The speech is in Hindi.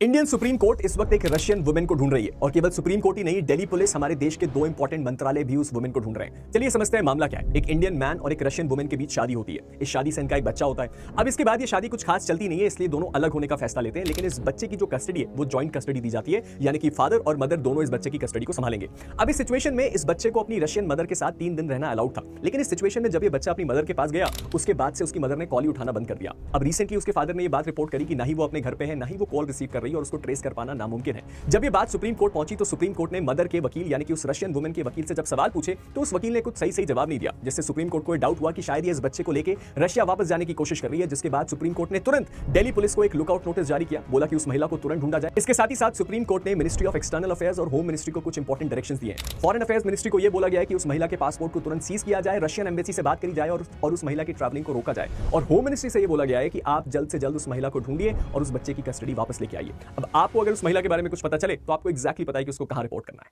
इंडियन सुप्रीम कोर्ट इस वक्त एक रशियन वुमेन को ढूंढ रही है और केवल सुप्रीम कोर्ट ही नहीं, दिल्ली पुलिस, हमारे देश के दो इंपॉर्टेंट मंत्रालय भी उस वुमेन को ढूंढ रहे हैं। चलिए समझते हैं मामला क्या है। एक इंडियन मैन और एक रशियन वुमेन के बीच शादी होती है। इस शादी से इनका एक बच्चा होता है। अब इसके बाद ये शादी कुछ खास चलती नहीं है, इसलिए दोनों अलग होने का फैसला लेते हैं। लेकिन इस बच्चे की जो कस्टडी है वो जॉइंट कस्टडी दी जाती है, यानी कि फादर और मदर दोनों इस बच्चे की कस्टडी को संभालेंगे। अब इस सिचुएशन में इस बच्चे को अपनी रशियन मदर के साथ 3 दिन रहना अलाउड था। लेकिन इस सिचुएशन में जब ये बच्चा अपनी मदर के पास गया, उसके बाद से उसकी मदर ने कॉल ही उठाना बंद कर दिया। अब रिसेंटली उसके फादर ने ये बात रिपोर्ट करी कि ना ही वो अपने घर पे है, ना ही वो कॉल रिसीव कर रही है और उसको ट्रेस कर पाना नामुमकिन है। जब ये बात सुप्रीम कोर्ट पहुंची तो सुप्रीम कोर्ट ने मदर के वकील यानी कि उस रशियन वुमेन के वकील से जब सवाल पूछे तो उस वकील ने कुछ सही जवाब नहीं दिया, जिससे सुप्रीम कोर्ट को डाउट हुआ कि शायद ये इस बच्चे को लेके रशिया वापस जाने की कोशिश कर रही है। जिसके बाद सुप्रीम कोर्ट ने तुरंत दिल्ली पुलिस को एक लुकआउट नोटिस जारी किया, बोला कि उस महिला को तुरंत ढूंढा जाए। इसके साथ ही साथ सुप्रीम कोर्ट ने मिनिस्ट्री ऑफ एक्सटर्नल अफेयर्स और होम मिनिस्ट्री को कुछ इंपॉर्टेंट डायरेक्शंस दिए हैं। फॉरेन अफेयर्स मिनिस्ट्री को यह बोला गया है कि उस महिला के पासपोर्ट को तुरंत सीज किया जाए, रशियन एम्बेसी से बात करी जाए और उस महिला की ट्रैवलिंग को रोका जाए। और होम मिनिस्ट्री से यह बोला गया है कि आप जल्द से जल्द उस महिला को ढूंढिए और उस बच्चे की कस्टडी वापस लेके आइए। अब आपको अगर उस महिला के बारे में कुछ पता चले तो आपको एग्जैक्टली पता है कि उसको कहां रिपोर्ट करना है।